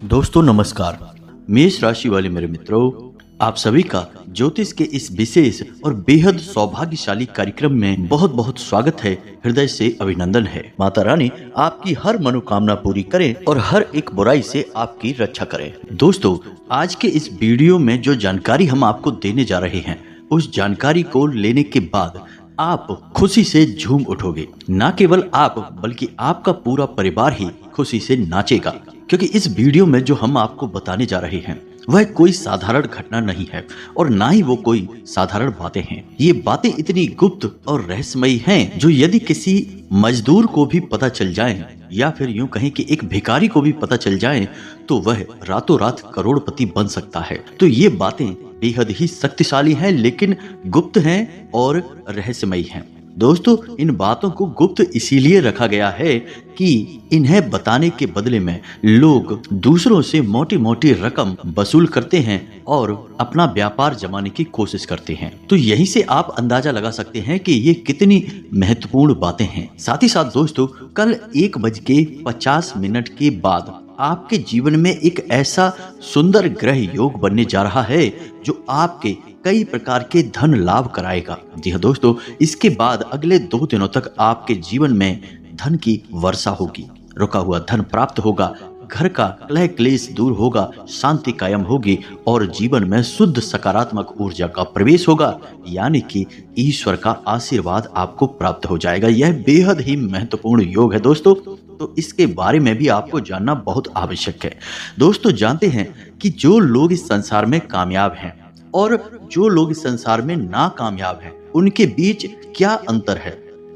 दोस्तों नमस्कार। मेष राशि वाले मेरे मित्रों, आप सभी का ज्योतिष के इस विशेष और बेहद सौभाग्यशाली कार्यक्रम में बहुत बहुत स्वागत है। हृदय से अभिनंदन है। माता रानी आपकी हर मनोकामना पूरी करे और हर एक बुराई से आपकी रक्षा करे। दोस्तों, आज के इस वीडियो में जो जानकारी हम आपको देने जा रहे हैं, उस जानकारी को लेने के बाद आप खुशी से झूम उठोगे। न केवल आप बल्कि आपका पूरा परिवार ही खुशी से नाचेगा, क्योंकि इस वीडियो में जो हम आपको बताने जा रहे हैं वह कोई साधारण घटना नहीं है और ना ही वो कोई साधारण बातें हैं। ये बातें इतनी गुप्त और रहस्यमयी हैं जो यदि किसी मजदूर को भी पता चल जाए या फिर यूं कहें कि एक भिखारी को भी पता चल जाए तो वह रातों रात करोड़पति बन सकता है। तो ये बातें बेहद ही शक्तिशाली हैं, लेकिन गुप्त हैं और रहस्यमयी हैं। दोस्तों, इन बातों को गुप्त इसीलिए रखा गया है कि इन्हें बताने के बदले में लोग दूसरों से मोटी मोटी रकम वसूल करते हैं और अपना व्यापार जमाने की कोशिश करते हैं। तो यहीं से आप अंदाजा लगा सकते हैं कि ये कितनी महत्वपूर्ण बातें हैं। साथ ही साथ दोस्तों, कल 1:50 के बाद आपके जीवन में एक ऐसा सुंदर ग्रह योग बनने जा रहा है जो आपके कई प्रकार के धन लाभ कराएगा। जी हाँ दोस्तों, इसके बाद अगले 2 दिनों तक आपके जीवन में धन की वर्षा होगी, रुका हुआ धन प्राप्त होगा, घर का कलह क्लेश दूर होगा, शांति कायम होगी और जीवन में शुद्ध सकारात्मक ऊर्जा का प्रवेश होगा, यानी कि ईश्वर का आशीर्वाद आपको प्राप्त हो जाएगा। यह बेहद ही महत्वपूर्ण योग है दोस्तों, तो इसके बारे में भी आपको जानना बहुत आवश्यक है। दोस्तों, जानते हैं कि जो लोग इस संसार में कामयाब हैं और जो लोग इस संसार में नाकामयाब हैं, उनके बीच क्या अंतर है?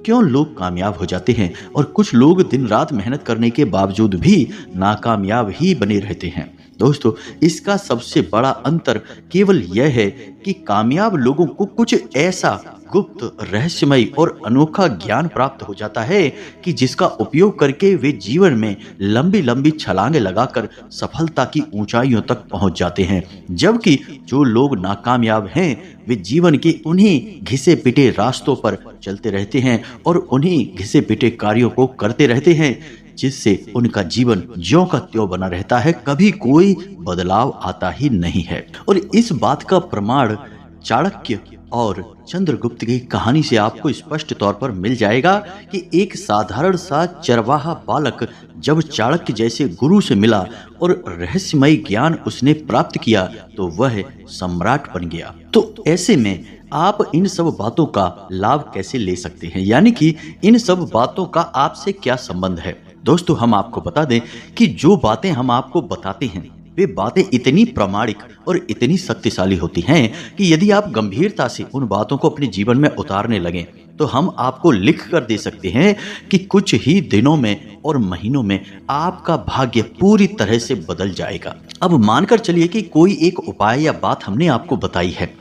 क्यों लोग कामयाब हो जाते हैं और कुछ लोग दिन रात मेहनत करने के बावजूद भी नाकामयाब ही बने रहते हैं? दोस्तों, इसका सबसे बड़ा अंतर केवल यह है कि कामयाब लोगों को कुछ ऐसा गुप्त, रहस्यमय और अनोखा ज्ञान प्राप्त हो जाता है कि जिसका उपयोग करके वे जीवन में लंबी लंबी छलांगे लगाकर सफलता की ऊंचाइयों तक पहुंच जाते हैं। जबकि जो लोग नाकामयाब हैं वे जीवन के उन्हीं घिसे पिटे रास्तों पर चलते रहते हैं और उन्हीं घिसे पिटे कार्यों को करते रहते हैं, जिससे उनका जीवन ज्यों का त्यों बना रहता है, कभी कोई बदलाव आता ही नहीं है। और इस बात का प्रमाण चाणक्य और चंद्रगुप्त की कहानी से आपको स्पष्ट तौर पर मिल जाएगा कि एक साधारण सा चरवाहा बालक जब चाणक्य जैसे गुरु से मिला और रहस्यमय ज्ञान उसने प्राप्त किया तो वह सम्राट बन गया। तो ऐसे में आप इन सब बातों का लाभ कैसे ले सकते हैं, यानी कि इन सब बातों का आपसे क्या संबंध है? दोस्तों, हम आपको बता दें कि जो बातें हम आपको बताते हैं वे बातें इतनी प्रामाणिक और इतनी शक्तिशाली होती हैं कि यदि आप गंभीरता से उन बातों को अपने जीवन में उतारने लगें तो हम आपको लिख कर दे सकते हैं कि कुछ ही दिनों में और महीनों में आपका भाग्य पूरी तरह से बदल जाएगा। अब मानकर चलिए कि कोई एक उपाय या बात हमने आपको बताई है,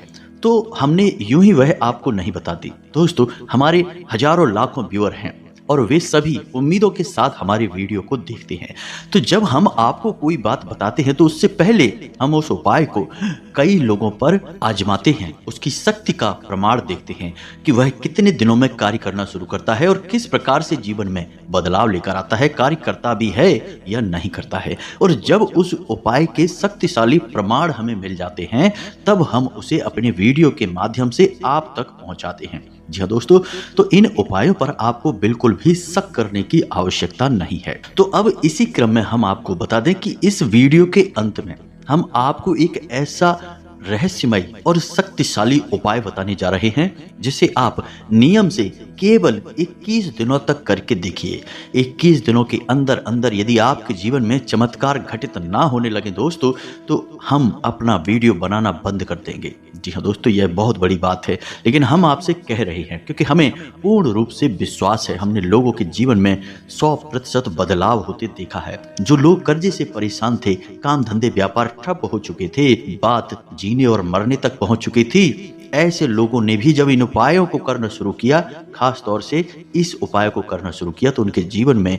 तो हमने यूं ही वह आपको नहीं बता दी। दोस्तों, हमारे हजारों लाखों व्यूअर हैं और वे सभी उम्मीदों के साथ हमारे वीडियो को देखते हैं। तो जब हम आपको कोई बात बताते हैं तो उससे पहले हम उस उपाय को कई लोगों पर आजमाते हैं, उसकी शक्ति का प्रमाण देखते हैं कि वह कितने दिनों में कार्य करना शुरू करता है और किस प्रकार से जीवन में बदलाव लेकर आता है, कार्य करता भी है या नहीं करता है। और जब उस उपाय के शक्तिशाली प्रमाण हमें मिल जाते हैं तब हम उसे अपने वीडियो के माध्यम से आप तक पहुंचाते हैं। जी हाँ दोस्तों, तो इन उपायों पर आपको बिल्कुल भी शक करने की आवश्यकता नहीं है। तो अब इसी क्रम में हम आपको बता दें कि इस वीडियो के अंत में हम आपको एक ऐसा रहस्यमय और शक्तिशाली उपाय बताने जा रहे हैं जिसे आप नियम से केवल 21 दिनों तक करके देखिए। 21 दिनों के अंदर अंदर यदि आपके जीवन में चमत्कार घटित ना होने लगे दोस्तों, तो हम अपना वीडियो बनाना बंद कर देंगे। जी हाँ दोस्तों, यह बहुत बड़ी बात है, लेकिन हम आपसे कह रहे हैं क्योंकि हमें पूर्ण रूप से विश्वास है। हमने लोगों के जीवन में 100% बदलाव होते देखा है। जो लोग कर्जे से परेशान थे, काम धंधे व्यापार ठप हो चुके थे, बात जीने और मरने तक पहुंच चुकी थी, ऐसे लोगों ने भी जब इन उपायों को करना शुरू किया, खास तौर से इस उपाय को करना शुरू किया, तो उनके जीवन में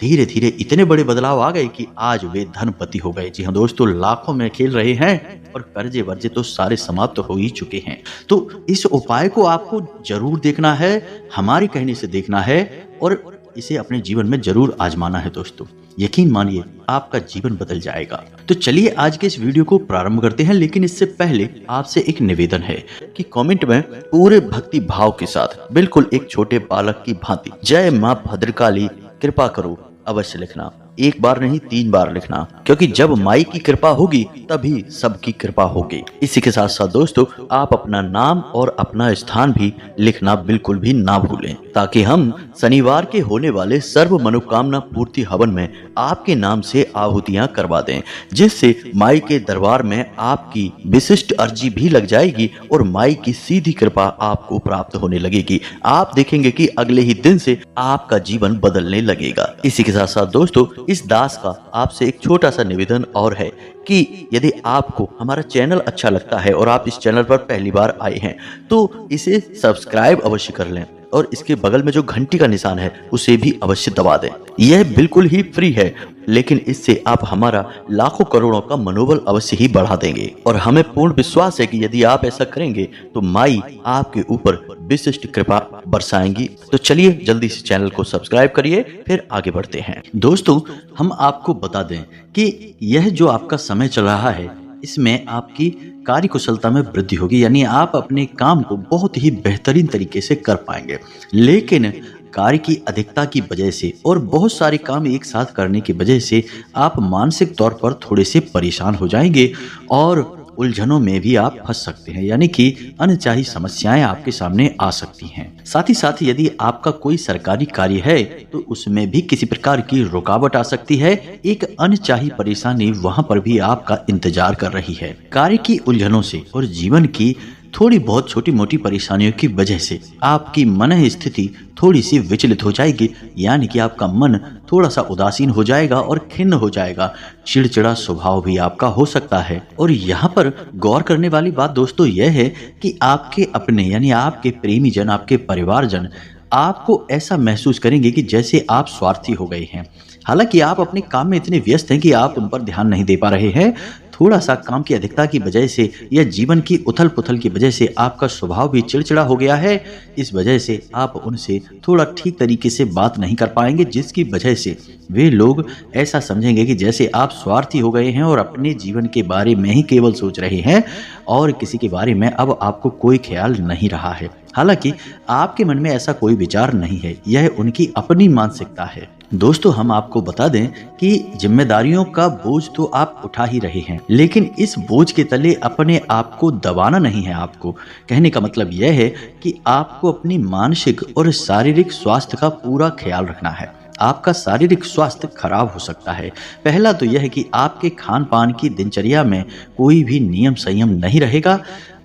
धीरे धीरे इतने बड़े बदलाव आ गए कि आज वे धनपति हो गए। जी हाँ दोस्तों, लाखों में खेल रहे हैं और कर्जे वर्जे तो सारे समाप्त हो ही चुके हैं। तो इस उपाय को आपको जरूर देखना है, हमारे कहने से देखना है और इसे अपने जीवन में जरूर आजमाना है दोस्तों। यकीन मानिए आपका जीवन बदल जाएगा। तो चलिए आज के इस वीडियो को प्रारंभ करते हैं, लेकिन इससे पहले आपसे एक निवेदन है कि कमेंट में पूरे भक्ति भाव के साथ बिल्कुल एक छोटे बालक की भांति जय मां भद्रकाली कृपा करो अवश्य लिखना। एक बार नहीं 3 बार लिखना, क्योंकि जब माई की कृपा होगी तभी सबकी कृपा होगी। इसी के साथ साथ दोस्तों आप अपना नाम और अपना स्थान भी लिखना बिल्कुल भी ना भूलें, ताकि हम शनिवार के होने वाले सर्व मनोकामना पूर्ति हवन में आपके नाम से आहुतियां करवा दें, जिससे माई के दरबार में आपकी विशिष्ट अर्जी भी लग जाएगी और माई की सीधी कृपा आपको प्राप्त होने लगेगी। आप देखेंगे कि अगले ही दिन से आपका जीवन बदलने लगेगा। इसी के साथ साथ दोस्तों इस दास का आपसे एक छोटा सा निवेदन और है कि यदि आपको हमारा चैनल अच्छा लगता है और आप इस चैनल पर पहली बार आए हैं तो इसे सब्सक्राइब अवश्य कर लें और इसके बगल में जो घंटी का निशान है उसे भी अवश्य दबा दें। यह बिल्कुल ही फ्री है, लेकिन इससे आप हमारा लाखों करोड़ों का मनोबल अवश्य ही बढ़ा देंगे और हमें पूर्ण विश्वास है कि यदि आप ऐसा करेंगे तो माई आपके ऊपर विशिष्ट कृपा बरसाएंगी। तो चलिए जल्दी से चैनल को सब्सक्राइब करिए, फिर आगे बढ़ते हैं। दोस्तों हम आपको बता दें कि यह जो आपका समय चल रहा है इसमें आपकी कार्य कुशलता में वृद्धि होगी, यानी आप अपने काम को बहुत ही बेहतरीन तरीके से कर पाएंगे। लेकिन कार्य की अधिकता की वजह से और बहुत सारे काम एक साथ करने की वजह से आप मानसिक तौर पर थोड़े से परेशान हो जाएंगे और उलझनों में भी आप फंस सकते हैं, यानी कि अनचाही समस्याएं आपके सामने आ सकती हैं। साथ ही साथ यदि आपका कोई सरकारी कार्य है तो उसमें भी किसी प्रकार की रुकावट आ सकती है। एक अनचाही परेशानी वहां पर भी आपका इंतजार कर रही है। कार्य की उलझनों से और जीवन की थोड़ी बहुत छोटी मोटी परेशानियों की वजह से आपकी मन स्थिति थोड़ी सी विचलित हो जाएगी, यानी कि आपका मन थोड़ा सा उदासीन हो जाएगा और खिन्न हो जाएगा। चिड़चिड़ा स्वभाव भी आपका हो सकता है। और यहाँ पर गौर करने वाली बात दोस्तों यह है कि आपके अपने यानी आपके प्रेमी जन, आपके परिवारजन आपको ऐसा महसूस करेंगे कि जैसे आप स्वार्थी हो गए हैं। हालांकि आप अपने काम में इतने व्यस्त हैं कि आप उन पर ध्यान नहीं दे पा रहे हैं। थोड़ा सा काम की अधिकता की वजह से या जीवन की उथल पुथल की वजह से आपका स्वभाव भी चिड़चिड़ा हो गया है। इस वजह से आप उनसे थोड़ा ठीक तरीके से बात नहीं कर पाएंगे, जिसकी वजह से वे लोग ऐसा समझेंगे कि जैसे आप स्वार्थी हो गए हैं और अपने जीवन के बारे में ही केवल सोच रहे हैं और किसी के बारे में अब आपको कोई ख्याल नहीं रहा है। हालांकि आपके मन में ऐसा कोई विचार नहीं है, यह उनकी अपनी मानसिकता है। दोस्तों हम आपको बता दें कि जिम्मेदारियों का बोझ तो आप उठा ही रहे हैं, लेकिन इस बोझ के तले अपने आप को दबाना नहीं है। आपको कहने का मतलब यह है कि आपको अपनी मानसिक और शारीरिक स्वास्थ्य का पूरा ख्याल रखना है। आपका शारीरिक स्वास्थ्य खराब हो सकता है। पहला तो यह है कि आपके खान पान की दिनचर्या में कोई भी नियम संयम नहीं रहेगा।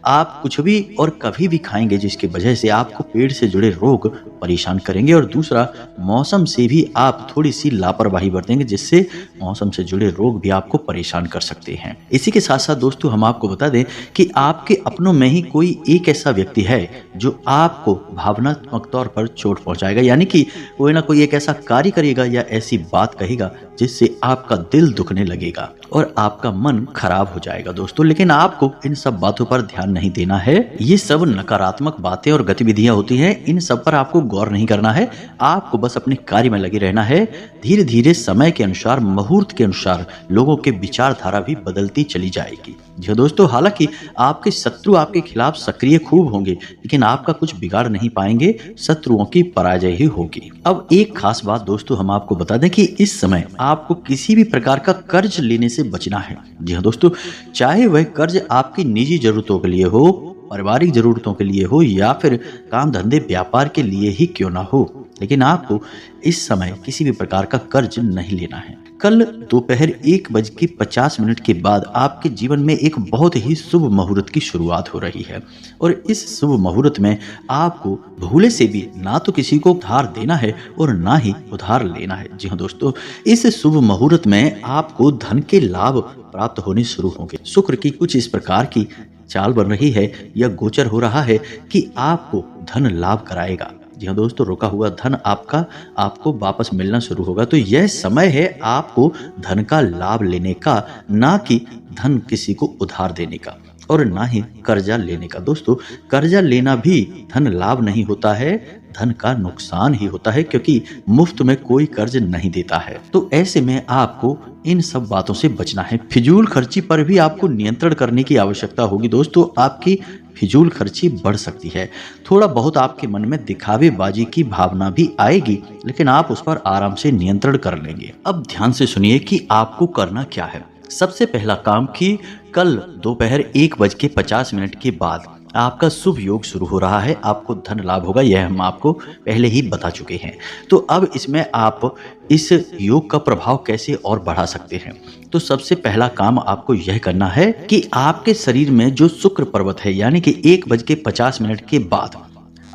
आप कुछ भी और कभी भी खाएंगे, जिसकी वजह से आपको पेट से जुड़े रोग परेशान करेंगे। और दूसरा, मौसम से भी आप थोड़ी सी लापरवाही बरतेंगे, जिससे मौसम से जुड़े रोग भी आपको परेशान कर सकते हैं। इसी के साथ साथ दोस्तों हम आपको बता दें कि आपके अपनों में ही कोई एक ऐसा व्यक्ति है जो आपको भावनात्मक तौर पर चोट पहुंचाएगा, यानी कि कोई ना कोई एक ऐसा कार्य करेगा या ऐसी बात कहेगा जिससे आपका दिल दुखने लगेगा और आपका मन खराब हो जाएगा दोस्तों। लेकिन आपको इन सब बातों पर ध्यान नहीं देना है। ये सब नकारात्मक बातें और गतिविधियां होती हैं, इन सब पर आपको गौर नहीं करना है। आपको बस अपने कार्य में लगे रहना है। धीरे धीरे समय के अनुसार, मुहूर्त के अनुसार लोगों के विचारधारा भी बदलती चली जाएगी। जी दोस्तों, हालांकि आपके शत्रु आपके खिलाफ सक्रिय खूब होंगे, लेकिन आपका कुछ बिगाड़ नहीं पाएंगे। शत्रुओं की पराजय ही होगी। अब एक खास बात दोस्तों हम आपको बता दें कि इस समय आपको किसी भी प्रकार का कर्ज लेने से बचना है। जी हाँ दोस्तों, चाहे वह कर्ज आपकी निजी जरूरतों के लिए हो, पारिवारिक जरूरतों के लिए हो या फिर काम धंधे व्यापार के लिए ही क्यों ना हो, लेकिन आपको इस समय किसी भी प्रकार का कर्ज नहीं लेना है। कल दोपहर 1:50 के बाद आपके जीवन में एक बहुत ही शुभ मुहूर्त की शुरुआत हो रही है और इस शुभ मुहूर्त में आपको भूले से भी ना तो किसी को उधार देना है और ना ही उधार लेना है। जी हाँ दोस्तों, इस शुभ मुहूर्त में आपको धन के लाभ प्राप्त होने शुरू होंगे। शुक्र की कुछ इस प्रकार की चाल बन रही है या गोचर हो रहा है कि आपको धन लाभ कराएगा। जी हाँ दोस्तों, रुका हुआ धन आपको वापस मिलना शुरू होगा। तो यह समय है आपको धन का लाभ लेने का, ना कि धन किसी को उधार देने का। और ना ही कर्जा लेने का। दोस्तों, कर्जा लेना भी धन लाभ नहीं होता है, धन का नुकसान ही होता है, क्योंकि मुफ्त में कोई कर्ज नहीं देता है। तो ऐसे में आपको इन सब बातों से बचना है। फिजूल खर्ची पर भी आपको नियंत्रण करने की आवश्यकता होगी। दोस्तों, आपकी फिजूल खर्ची बढ़ सकती है। थोड़ा बहुत आपके मन में दिखावेबाजी की भावना भी आएगी, लेकिन आप उस पर आराम से नियंत्रण कर लेंगे। अब ध्यान से सुनिए कि आपको करना क्या है। सबसे पहला काम कि कल दोपहर 1:50 के बाद आपका शुभ योग शुरू हो रहा है, आपको धन लाभ होगा, यह हम आपको पहले ही बता चुके हैं। तो अब इसमें आप इस योग का प्रभाव कैसे और बढ़ा सकते हैं। तो सबसे पहला काम आपको यह करना है कि आपके शरीर में जो शुक्र पर्वत है, यानी कि 1:50 के बाद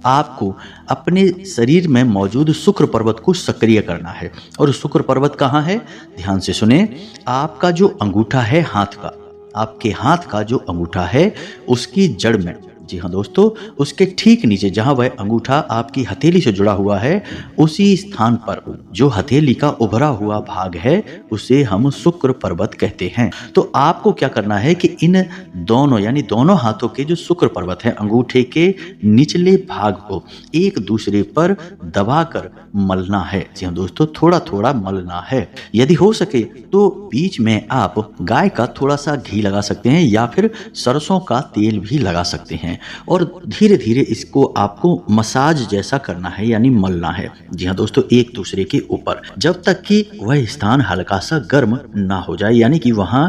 आपको अपने शरीर में मौजूद शुक्र पर्वत को सक्रिय करना है। और शुक्र पर्वत कहाँ है, ध्यान से सुने। आपका जो अंगूठा है हाथ का, आपके हाथ का जो अंगूठा है उसकी जड़ में, जी हाँ दोस्तों, उसके ठीक नीचे जहां वह अंगूठा आपकी हथेली से जुड़ा हुआ है, उसी स्थान पर जो हथेली का उभरा हुआ भाग है उसे हम शुक्र पर्वत कहते हैं। तो आपको क्या करना है कि इन दोनों यानी दोनों हाथों के जो शुक्र पर्वत है, अंगूठे के निचले भाग को एक दूसरे पर दबाकर मलना है। जी हाँ दोस्तों, थोड़ा थोड़ा मलना है। यदि हो सके तो बीच में आप गाय का थोड़ा सा घी लगा सकते हैं या फिर सरसों का तेल भी लगा सकते हैं, और धीरे धीरे इसको आपको मसाज जैसा करना है, यानी मलना है। जी हाँ दोस्तों, एक दूसरे के ऊपर, जब तक कि वह स्थान हल्का सा गर्म ना हो जाए, यानी कि वहां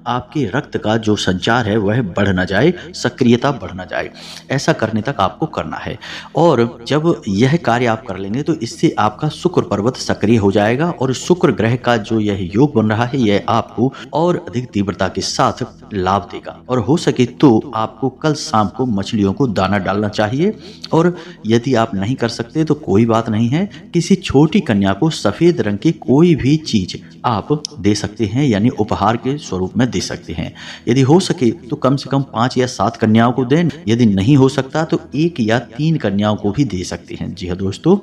आपके रक्त का जो संचार है वह बढ़ ना जाए, सक्रियता बढ़ ना जाए। ऐसा करने तक आपको करना है। और जब यह कार्य आप कर लेंगे तो इससे आपका शुक्र पर्वत सक्रिय हो जाएगा, और शुक्र ग्रह का जो यह योग बन रहा है यह आपको और अधिक तीव्रता के साथ लाभ देगा। और हो सके तो आपको कल शाम को मछलियों को दाना डालना चाहिए। और यदि आप नहीं कर सकते तो कोई बात नहीं है, किसी छोटी कन्या को सफेद रंग की कोई भी चीज आप दे सकते हैं, यानी उपहार के स्वरूप में दे सकते हैं। यदि हो सके तो कम से कम 5 या 7 कन्याओं को दें। यदि नहीं हो सकता तो 1 या 3 कन्याओं को भी दे सकते हैं। जी हाँ दोस्तों,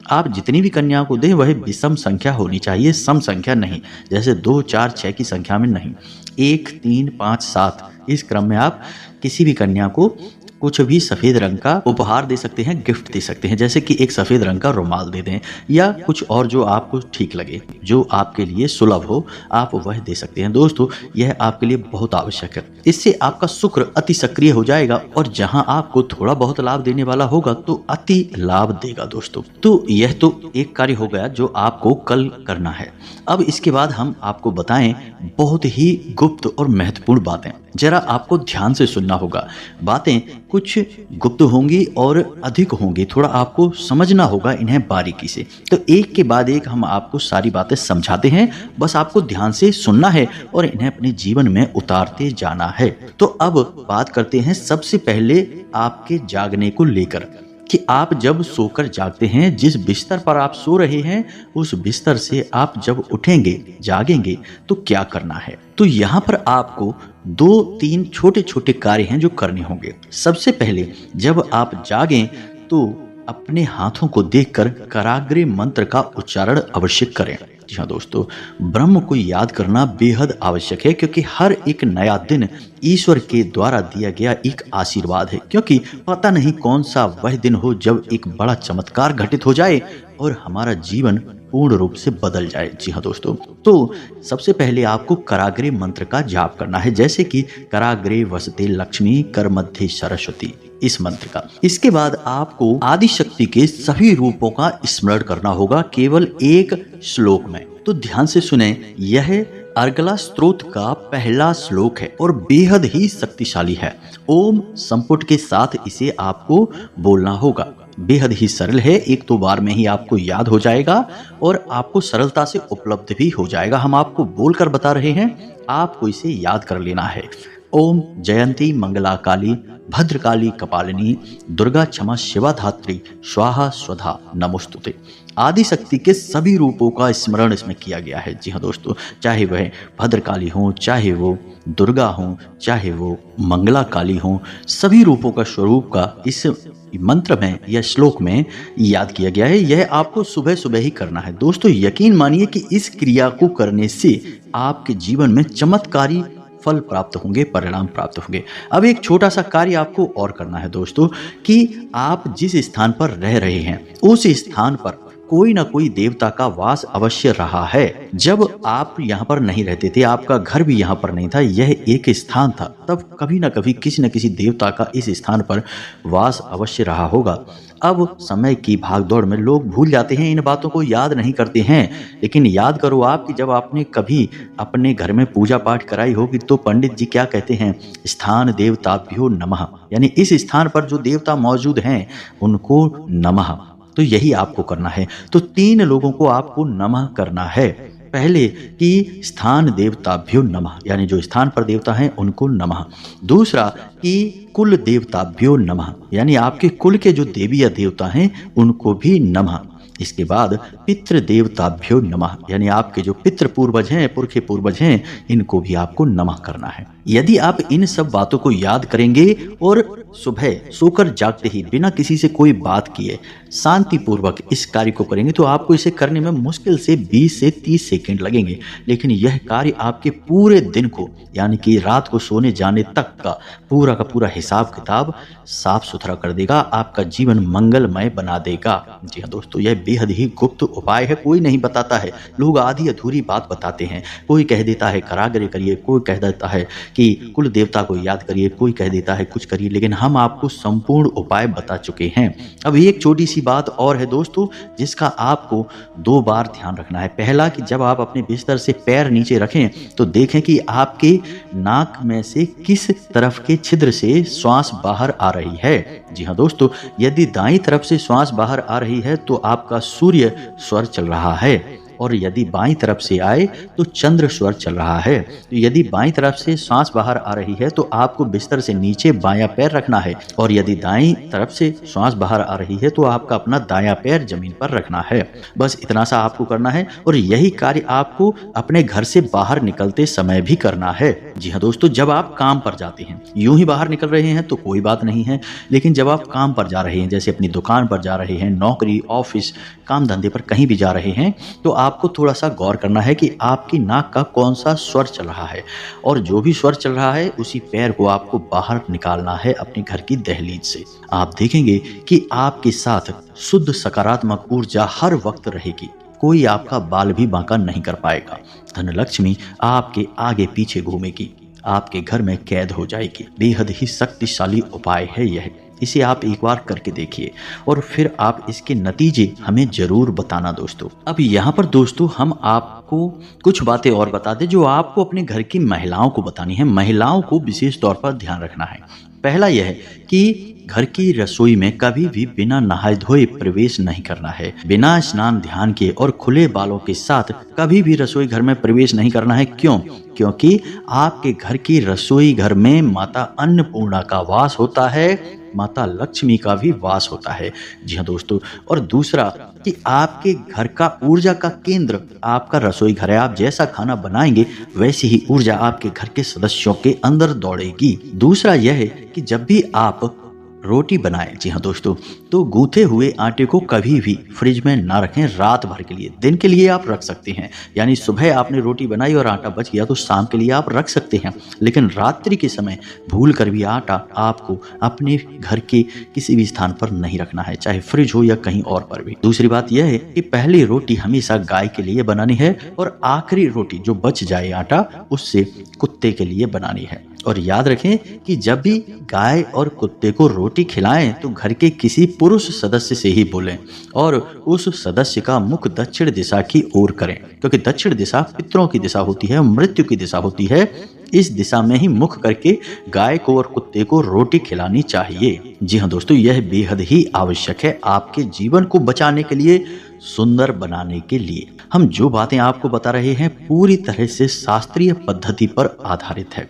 आप जितनी भी कन्याओं को दें वह विषम संख्या होनी चाहिए, सम संख्या नहीं, जैसे 2, 4, 6 की संख्या में नहीं। 1, 3, 5, 7 इस क्रम में आप किसी भी कन्या को कुछ भी सफेद रंग का उपहार दे सकते हैं, गिफ्ट दे सकते हैं, जैसे कि एक सफेद रंग का रुमाल दे दें या कुछ और जो आपको ठीक लगे, जो आपके लिए सुलभ हो, आप वह दे सकते हैं। दोस्तों, यह आपके लिए बहुत आवश्यक है। इससे आपका शुक्र अति सक्रिय हो जाएगा, और जहां आपको थोड़ा बहुत लाभ देने वाला होगा तो अति लाभ देगा। दोस्तों, तो यह तो एक कार्य हो गया जो आपको कल करना है। अब इसके बाद हम आपको बताएं बहुत ही गुप्त और महत्वपूर्ण बातें। जरा आपको ध्यान से सुनना होगा। बातें कुछ गुप्त होंगी और अधिक होंगी, थोड़ा आपको समझना होगा इन्हें बारीकी से। तो एक के बाद एक हम आपको सारी बातें समझाते हैं, बस आपको ध्यान से सुनना है और इन्हें अपने जीवन में उतारते जाना है। तो अब बात करते हैं सबसे पहले आपके जागने को लेकर, कि आप जब सोकर जागते हैं, जिस बिस्तर पर आप सो रहे हैं उस बिस्तर से आप जब उठेंगे, जागेंगे, तो क्या करना है। तो यहाँ पर आपको 2-3 छोटे छोटे कार्य हैं जो करने होंगे। सबसे पहले जब आप जागें तो अपने हाथों को देखकर कराग्रे मंत्र का उच्चारण अवश्य करें। जी हाँ दोस्तों, ब्रह्म को याद करना बेहद आवश्यक है, क्योंकि हर एक नया दिन ईश्वर के द्वारा दिया गया एक आशीर्वाद है। क्योंकि पता नहीं कौन सा वह दिन हो जब एक बड़ा चमत्कार घटित हो जाए और हमारा जीवन पूर्ण रूप से बदल जाए। जी हाँ दोस्तों, तो सबसे पहले आपको कराग्रे मंत्र का जाप करना है, जैसे कि कराग्रे वसते लक्ष्मी कर मध्य सरस्वती, इस मंत्र का। इसके बाद आपको आदि शक्ति के सभी रूपों का स्मरण करना होगा, केवल एक श्लोक में। तो ध्यान से सुने, यह अर्गला स्तोत्र का पहला श्लोक है और बेहद ही शक्तिशाली है। ओम संपुट के साथ इसे आपको बोलना होगा। बेहद ही सरल है, 1-2 बार में ही आपको याद हो जाएगा और आपको सरलता से उपलब्ध भी हो जाएगा। हम आपको बोलकर बता रहे हैं, आपको इसे याद कर लेना है। ओम जयंती मंगला काली भद्रकाली कपालिनी दुर्गा क्षमा शिवा धात्री स्वाहा स्वधा नमोस्तुते। आदि शक्ति के सभी रूपों का स्मरण इसमें किया गया है। जी हाँ दोस्तों, चाहे वह भद्रकाली हो, चाहे वो दुर्गा हो, चाहे वो मंगला काली हो, सभी रूपों का स्वरूप का इस मंत्र में या श्लोक में याद किया गया है। यह आपको सुबह सुबह ही करना है। दोस्तों, यकीन मानिए कि इस क्रिया को करने से आपके जीवन में चमत्कारी फल प्राप्त होंगे, परिणाम प्राप्त होंगे। अब एक छोटा सा कार्य आपको और करना है दोस्तों, कि आप जिस स्थान पर रह रहे हैं उस स्थान पर कोई ना कोई देवता का वास अवश्य रहा है। जब आप यहाँ पर नहीं रहते थे, आपका घर भी यहाँ पर नहीं था, यह एक स्थान था, तब कभी ना कभी किसी न किसी देवता का इस स्थान पर वास अवश्य रहा होगा। अब समय की भागदौड़ में लोग भूल जाते हैं, इन बातों को याद नहीं करते हैं। लेकिन याद करो आप कि जब आपने कभी अपने घर में पूजा पाठ कराई होगी तो पंडित जी क्या कहते हैं, स्थान देवताभ्यो नमः, यानी इस स्थान पर जो देवता मौजूद हैं उनको नमः। तो यही आपको करना है। तो 3 लोगों को आपको नमः करना है। पहले कि स्थान देवताभ्यो नमः, यानी जो स्थान पर देवता हैं उनको नमः। दूसरा कि कुल देवताभ्यो नमः, यानी आपके कुल के जो देवी या देवता हैं उनको भी नमः। इसके बाद पितृ देवताभ्यो नमः, यानी आपके जो पितृ पूर्वज हैं, पुरखे पूर्वज हैं, इनको भी आपको नमः करना है। यदि आप इन सब बातों को याद करेंगे और सुबह सोकर जागते ही बिना किसी से कोई बात किए शांतिपूर्वक इस कार्य को करेंगे तो आपको इसे करने में मुश्किल से 20 से 30 सेकंड लगेंगे। लेकिन यह कार्य आपके पूरे दिन को, यानी कि रात को सोने जाने तक का पूरा हिसाब किताब साफ सुथरा कर देगा, आपका जीवन मंगलमय बना देगा। जी हाँ दोस्तों, यह बेहद ही गुप्त उपाय है, कोई नहीं बताता है। लोग आधी अधूरी बात बताते हैं। कोई कह देता है कराग्रे करिए, कोई कह देता है कि कुल देवता को याद करिए, कोई कह देता है कुछ करिए, लेकिन हम आपको संपूर्ण उपाय बता चुके हैं। अब एक छोटी सी बात और है दोस्तों, जिसका आपको 2 बार ध्यान रखना है। पहला कि जब आप अपने बिस्तर से पैर नीचे रखें तो देखें कि आपके नाक में से किस तरफ के छिद्र से श्वास बाहर आ रही है। जी हाँ दोस्तों, यदि दाईं तरफ से श्वास बाहर आ रही है तो आपका सूर्य स्वर चल रहा है, और यदि बाईं तरफ से आए तो चंद्र स्वर चल रहा है। तो यदि बाईं तरफ से सांस बाहर आ रही है तो आपको बिस्तर से नीचे बायां पैर रखना है, और यदि दाईं तरफ से सांस बाहर आ रही है तो आपका अपना दायां पैर जमीन पर रखना है। बस इतना सा आपको करना है, और यही कार्य आपको अपने घर से बाहर निकलते समय भी करना है। जी हाँ दोस्तों, जब आप काम पर जाते हैं, यूं ही बाहर निकल रहे हैं तो कोई बात नहीं है, लेकिन जब आप काम पर जा रहे हैं, जैसे अपनी दुकान पर जा रहे हैं, नौकरी, ऑफिस, काम धंधे पर कहीं भी जा रहे हैं, तो आपको थोड़ा सा गौर करना है कि आपकी नाक का कौन सा स्वर चल रहा है, और जो भी स्वर चल रहा है उसी पैर को आपको बाहर निकालना है अपने घर की दहलीज से। आप देखेंगे कि आपके साथ शुद्ध सकारात्मक ऊर्जा हर वक्त रहेगी, कोई आपका बाल भी बांका नहीं कर पाएगा। धनलक्ष्मी आपके आगे पीछे घूमेगी, आपके घर में कैद हो जाएगी। बेहद ही शक्तिशाली उपाय है यह, इसे आप एक बार करके देखिए और फिर आप इसके नतीजे हमें जरूर बताना दोस्तों। अब यहाँ पर दोस्तों हम आपको कुछ बातें और बता दें जो आपको अपने घर की महिलाओं को बतानी है। महिलाओं को विशेष तौर पर ध्यान रखना है। पहला यह है कि घर की रसोई में कभी भी बिना नहाए धोए प्रवेश नहीं करना है। बिना स्नान ध्यान किए और खुले बालों के साथ कभी भी रसोई घर में प्रवेश नहीं करना है। क्यों? क्योंकि आपके घर की रसोई घर में माता अन्नपूर्णा का वास होता है, माता लक्ष्मी का भी वास होता है। जी हाँ दोस्तों, और दूसरा कि आपके घर का ऊर्जा का केंद्र आपका रसोई घर है। आप जैसा खाना बनाएंगे वैसी ही ऊर्जा आपके घर के सदस्यों के अंदर दौड़ेगी। दूसरा यह है कि जब भी आप रोटी बनाएं, जी हाँ दोस्तों, तो गूंथे हुए आटे को कभी भी फ्रिज में ना रखें रात भर के लिए। दिन के लिए आप रख सकते हैं, यानी सुबह आपने रोटी बनाई और आटा बच गया तो शाम के लिए आप रख सकते हैं, लेकिन रात्रि के समय भूल कर भी आटा आपको अपने घर के किसी भी स्थान पर नहीं रखना है, चाहे फ्रिज हो या कहीं और पर भी। दूसरी बात यह है कि पहली रोटी हमेशा गाय के लिए बनानी है और आखिरी रोटी जो बच जाए आटा उससे कुत्ते के लिए बनानी है। और याद रखें कि जब भी गाय और कुत्ते को रोटी खिलाएं तो घर के किसी पुरुष सदस्य से ही बोलें और उस सदस्य का मुख दक्षिण दिशा की ओर करें, क्योंकि दक्षिण दिशा पितरों की दिशा होती है, मृत्यु की दिशा होती है। इस दिशा में ही मुख करके गाय को और कुत्ते को रोटी खिलानी चाहिए। जी हाँ दोस्तों, यह बेहद ही आवश्यक है आपके जीवन को बचाने के लिए, सुंदर बनाने के लिए। हम जो बातें आपको बता रहे हैं पूरी तरह से शास्त्रीय पद्धति पर आधारित है।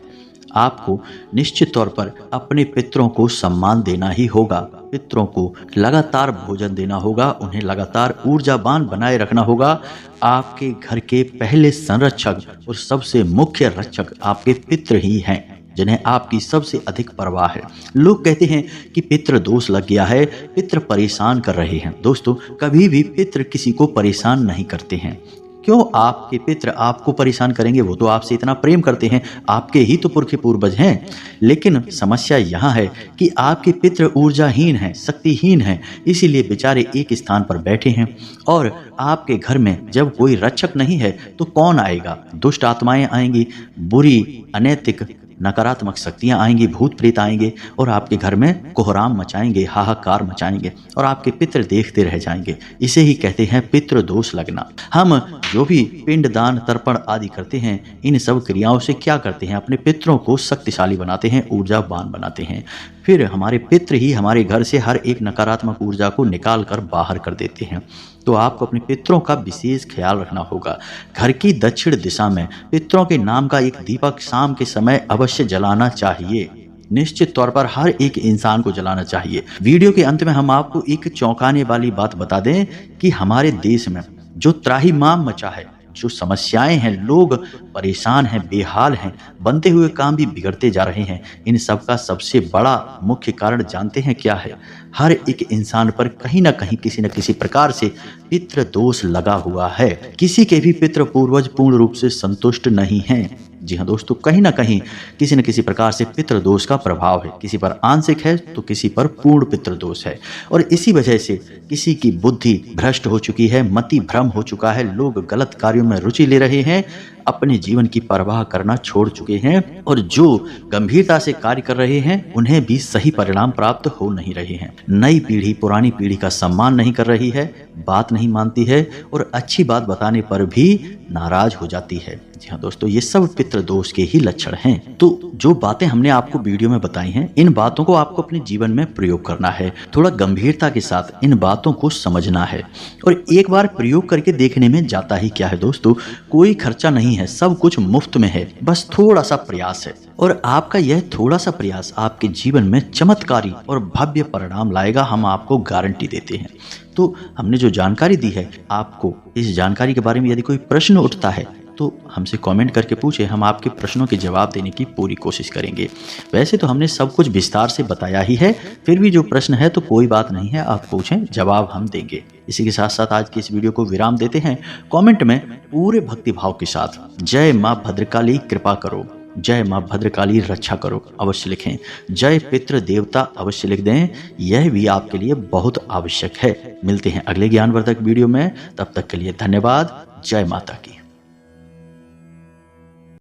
आपको निश्चित तौर पर अपने पितरों को सम्मान देना ही होगा, पितरों को लगातार भोजन देना होगा, उन्हें लगातार ऊर्जावान बनाए रखना होगा। आपके घर के पहले संरक्षक और सबसे मुख्य रक्षक आपके पितर ही हैं, जिन्हें आपकी सबसे अधिक परवाह है। लोग कहते हैं कि पितृ दोष लग गया है, पितृ परेशान कर रहे हैं। दोस्तों, कभी भी पितृ किसी को परेशान नहीं करते हैं। क्यों आपके पितृ आपको परेशान करेंगे? वो तो आपसे इतना प्रेम करते हैं, आपके ही तो पुरखे पूर्वज हैं। लेकिन समस्या यहाँ है कि आपके पितृ ऊर्जाहीन हैं, शक्तिहीन हैं, इसीलिए बेचारे एक स्थान पर बैठे हैं। और आपके घर में जब कोई रक्षक नहीं है तो कौन आएगा? दुष्ट आत्माएं आएंगी, बुरी, अनैतिक, नकारात्मक शक्तियां आएंगी, भूत प्रेत आएंगे और आपके घर में कोहराम मचाएंगे, हाहाकार मचाएंगे और आपके पितृ देखते रह जाएंगे। इसे ही कहते हैं पितृ दोष लगना। हम जो भी पिंड दान तर्पण आदि करते हैं, इन सब क्रियाओं से क्या करते हैं? अपने पितरों को शक्तिशाली बनाते हैं, ऊर्जावान बनाते हैं। फिर हमारे पितृ ही हमारे घर से हर एक नकारात्मक ऊर्जा को निकाल कर बाहर कर देते हैं। तो आपको अपने पितरों का विशेष ख्याल रखना होगा। घर की दक्षिण दिशा में पितरों के नाम का एक दीपक शाम के समय अवश्य जलाना चाहिए। निश्चित तौर पर हर एक इंसान को जलाना चाहिए। वीडियो के अंत में हम आपको एक चौंकाने वाली बात बता दें कि हमारे देश में जो त्राहिमाम मचा है, जो समस्याएं हैं, लोग परेशान हैं, बेहाल हैं, बनते हुए काम भी बिगड़ते जा रहे हैं, इन सब का सबसे बड़ा मुख्य कारण जानते हैं क्या है? हर एक इंसान पर कहीं ना कहीं किसी न किसी प्रकार से पितृ दोष लगा हुआ है। किसी के भी पितृ पूर्वज पूर्ण रूप से संतुष्ट नहीं हैं। जी हाँ दोस्तों, कहीं ना कहीं किसी न किसी प्रकार से पितृ दोष का प्रभाव है। किसी पर आंशिक है तो किसी पर पूर्ण पितृ दोष है। और इसी वजह से किसी की बुद्धि भ्रष्ट हो चुकी है, मति भ्रम हो चुका है, लोग गलत कार्यों में रुचि ले रहे हैं, अपने जीवन की परवाह करना छोड़ चुके हैं और जो गंभीरता से कार्य कर रहे हैं उन्हें भी सही परिणाम प्राप्त हो नहीं रहे हैं। नई पीढ़ी पुरानी पीढ़ी का सम्मान नहीं कर रही है, बात नहीं मानती है और अच्छी बात बताने पर भी नाराज हो जाती है। जी हाँ दोस्तों, ये सब पितृ दोष के ही लक्षण हैं। तो जो बातें हमने आपको वीडियो में बताई हैं, इन बातों को आपको अपने जीवन में प्रयोग करना है। थोड़ा गंभीरता के साथ इन बातों को समझना है और एक बार प्रयोग करके देखने में जाता ही क्या है दोस्तों, कोई खर्चा नहीं है, सब कुछ मुफ्त में है, बस थोड़ा सा प्रयास है। और आपका यह थोड़ा सा प्रयास आपके जीवन में चमत्कारी और भव्य परिणाम लाएगा, हम आपको गारंटी देते हैं। तो हमने जो जानकारी दी है, आपको इस जानकारी के बारे में यदि कोई प्रश्न उठता है तो हमसे कमेंट करके पूछे, हम आपके प्रश्नों के जवाब देने की पूरी कोशिश करेंगे। वैसे तो हमने सब कुछ विस्तार से बताया ही है, फिर भी जो प्रश्न है तो कोई बात नहीं है, आप पूछें, जवाब हम देंगे। इसी के साथ साथ आज की इस वीडियो को विराम देते हैं। कमेंट में पूरे भक्तिभाव के साथ जय माँ भद्रकाली कृपा करो, जय माँ भद्रकाली रक्षा करो अवश्य लिखें। जय पितृ देवता अवश्य लिख दें, यह भी आपके लिए बहुत आवश्यक है। मिलते हैं अगले ज्ञानवर्धक वीडियो में, तब तक के लिए धन्यवाद। जय माता की।